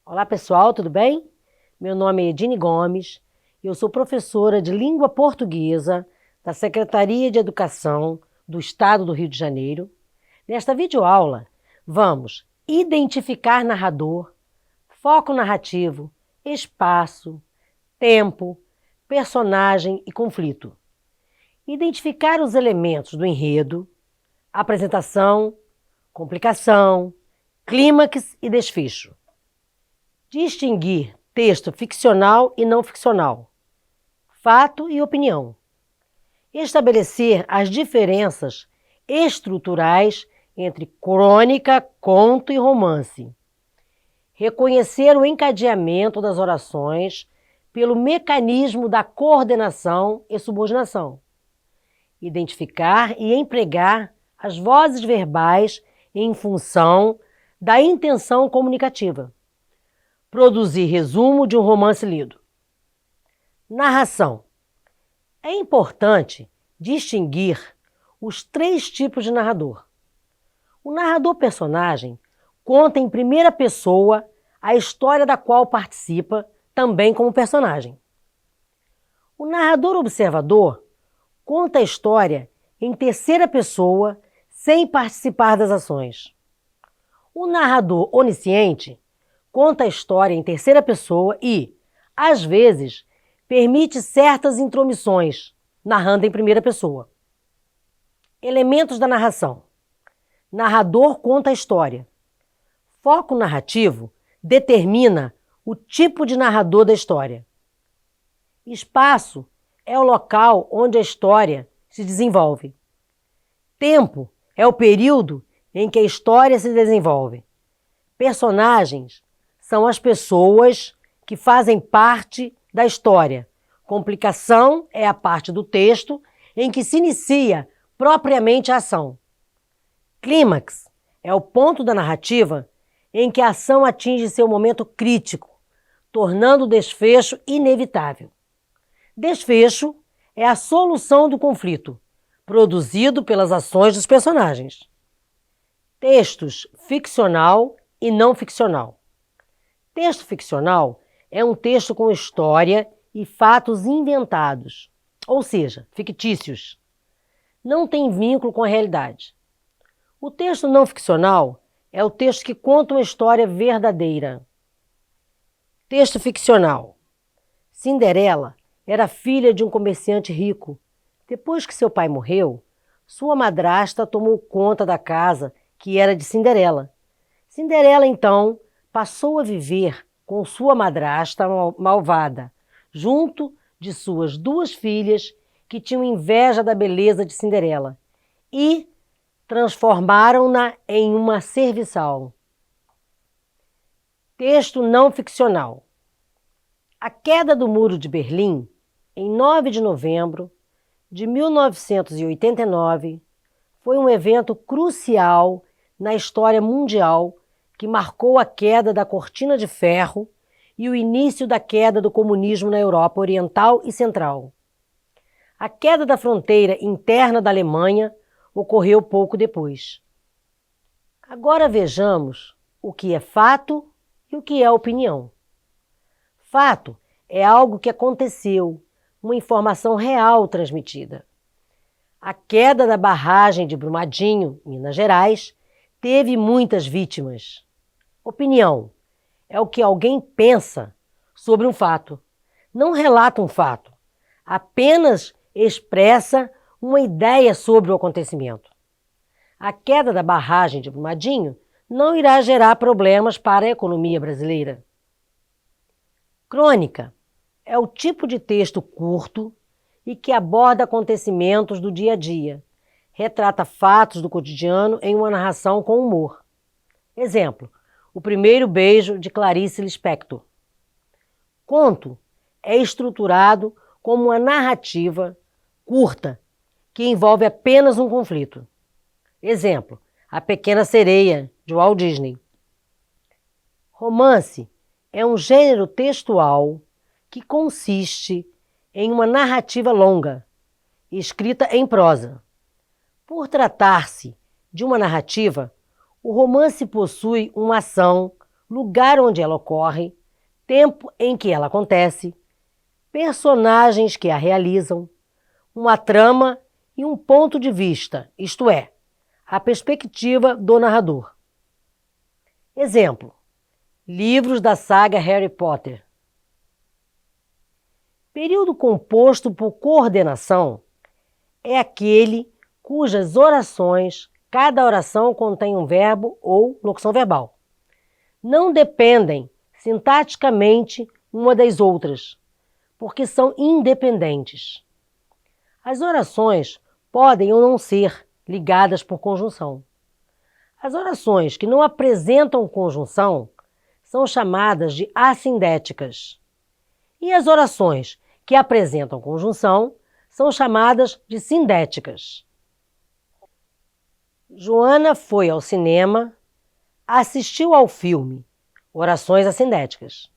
Olá pessoal, tudo bem? Meu nome é Edine Gomes e eu sou professora de língua portuguesa da Secretaria de Educação do Estado do Rio de Janeiro. Nesta videoaula, vamos identificar narrador, foco narrativo, espaço, tempo, personagem e conflito. Identificar os elementos do enredo, apresentação, complicação, clímax e desfecho. Distinguir texto ficcional e não ficcional, fato e opinião. Estabelecer as diferenças estruturais entre crônica, conto e romance. Reconhecer o encadeamento das orações pelo mecanismo da coordenação e subordinação. Identificar e empregar as vozes verbais em função da intenção comunicativa. Produzir resumo de um romance lido. Narração. É importante distinguir os 3 tipos de narrador. O narrador-personagem conta em primeira pessoa a história da qual participa, também como personagem. O narrador-observador conta a história em terceira pessoa, sem participar das ações. O narrador onisciente conta a história em terceira pessoa e, às vezes, permite certas intromissões, narrando em primeira pessoa. Elementos da narração. Narrador conta a história. Foco narrativo determina o tipo de narrador da história. Espaço é o local onde a história se desenvolve. Tempo é o período em que a história se desenvolve. Personagens são as pessoas que fazem parte da história. Complicação é a parte do texto em que se inicia propriamente a ação. Clímax é o ponto da narrativa em que a ação atinge seu momento crítico, tornando o desfecho inevitável. Desfecho é a solução do conflito, produzido pelas ações dos personagens. Textos ficcional e não ficcional. Texto ficcional é um texto com história e fatos inventados, ou seja, fictícios. Não tem vínculo com a realidade. O texto não ficcional é o texto que conta uma história verdadeira. Texto ficcional. Cinderela era filha de um comerciante rico. Depois que seu pai morreu, sua madrasta tomou conta da casa que era de Cinderela. Cinderela, então, passou a viver com sua madrasta malvada, junto de suas 2 filhas que tinham inveja da beleza de Cinderela e transformaram-na em uma serviçal. Texto não ficcional. A queda do Muro de Berlim, em 9 de novembro de 1989, foi um evento crucial na história mundial que marcou a queda da Cortina de Ferro e o início da queda do comunismo na Europa Oriental e Central. A queda da fronteira interna da Alemanha ocorreu pouco depois. Agora vejamos o que é fato e o que é opinião. Fato é algo que aconteceu, uma informação real transmitida. A queda da barragem de Brumadinho, Minas Gerais, teve muitas vítimas. Opinião é o que alguém pensa sobre um fato. Não relata um fato, apenas expressa uma ideia sobre o acontecimento. A queda da barragem de Brumadinho não irá gerar problemas para a economia brasileira. Crônica é o tipo de texto curto e que aborda acontecimentos do dia a dia, retrata fatos do cotidiano em uma narração com humor. Exemplo, O Primeiro Beijo, de Clarice Lispector. Conto é estruturado como uma narrativa curta que envolve apenas um conflito. Exemplo, A Pequena Sereia, de Walt Disney. Romance é um gênero textual que consiste em uma narrativa longa, escrita em prosa. Por tratar-se de uma narrativa, o romance possui uma ação, lugar onde ela ocorre, tempo em que ela acontece, personagens que a realizam, uma trama e um ponto de vista, isto é, a perspectiva do narrador. Exemplo: livros da saga Harry Potter. Período composto por coordenação é aquele cujas orações, cada oração contém um verbo ou locução verbal. Não dependem sintaticamente uma das outras, porque são independentes. As orações podem ou não ser ligadas por conjunção. As orações que não apresentam conjunção são chamadas de assindéticas. E as orações que apresentam conjunção são chamadas de sindéticas. Joana foi ao cinema, assistiu ao filme. Orações assindéticas.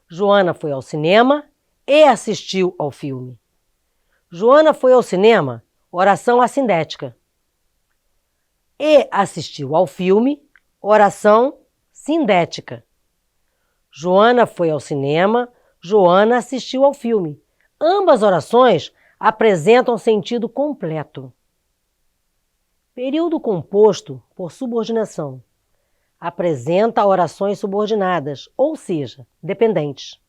Joana foi ao cinema e assistiu ao filme. Joana foi ao cinema, oração assindética. E assistiu ao filme, oração sindética. Joana foi ao cinema, Joana assistiu ao filme. Ambas orações apresentam sentido completo. Período composto por subordinação. Apresenta orações subordinadas, ou seja, dependentes.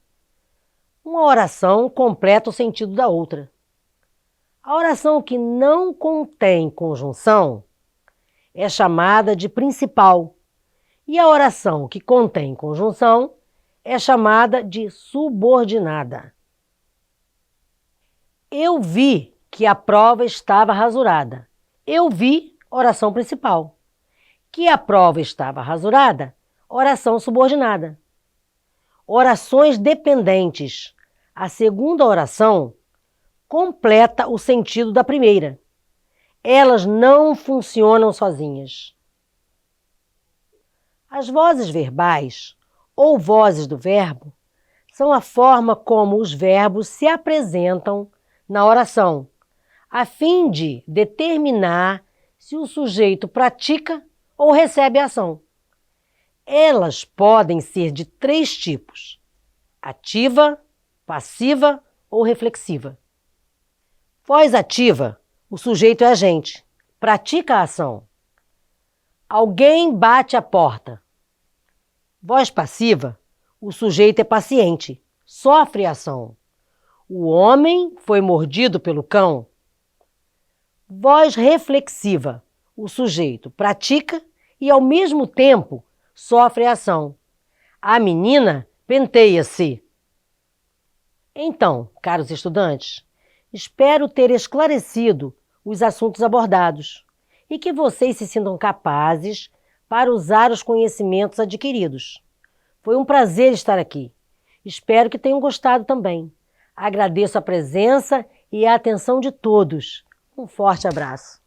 Uma oração completa o sentido da outra. A oração que não contém conjunção é chamada de principal, e a oração que contém conjunção é chamada de subordinada. Eu vi que a prova estava rasurada. Eu vi, oração principal. Que a prova estava rasurada, oração subordinada. Orações dependentes. A segunda oração completa o sentido da primeira. Elas não funcionam sozinhas. As vozes verbais, ou vozes do verbo, são a forma como os verbos se apresentam na oração, a fim de determinar se o sujeito pratica ou recebe a ação. Elas podem ser de 3 tipos: ativa, passiva ou reflexiva. Voz ativa, o sujeito é agente, pratica a ação. Alguém bate a porta. Voz passiva, o sujeito é paciente, sofre a ação. O homem foi mordido pelo cão. Voz reflexiva, o sujeito pratica e, ao mesmo tempo, sofre a ação. A menina penteia-se. Então, caros estudantes, espero ter esclarecido os assuntos abordados e que vocês se sintam capazes para usar os conhecimentos adquiridos. Foi um prazer estar aqui. Espero que tenham gostado também. Agradeço a presença e a atenção de todos. Um forte abraço.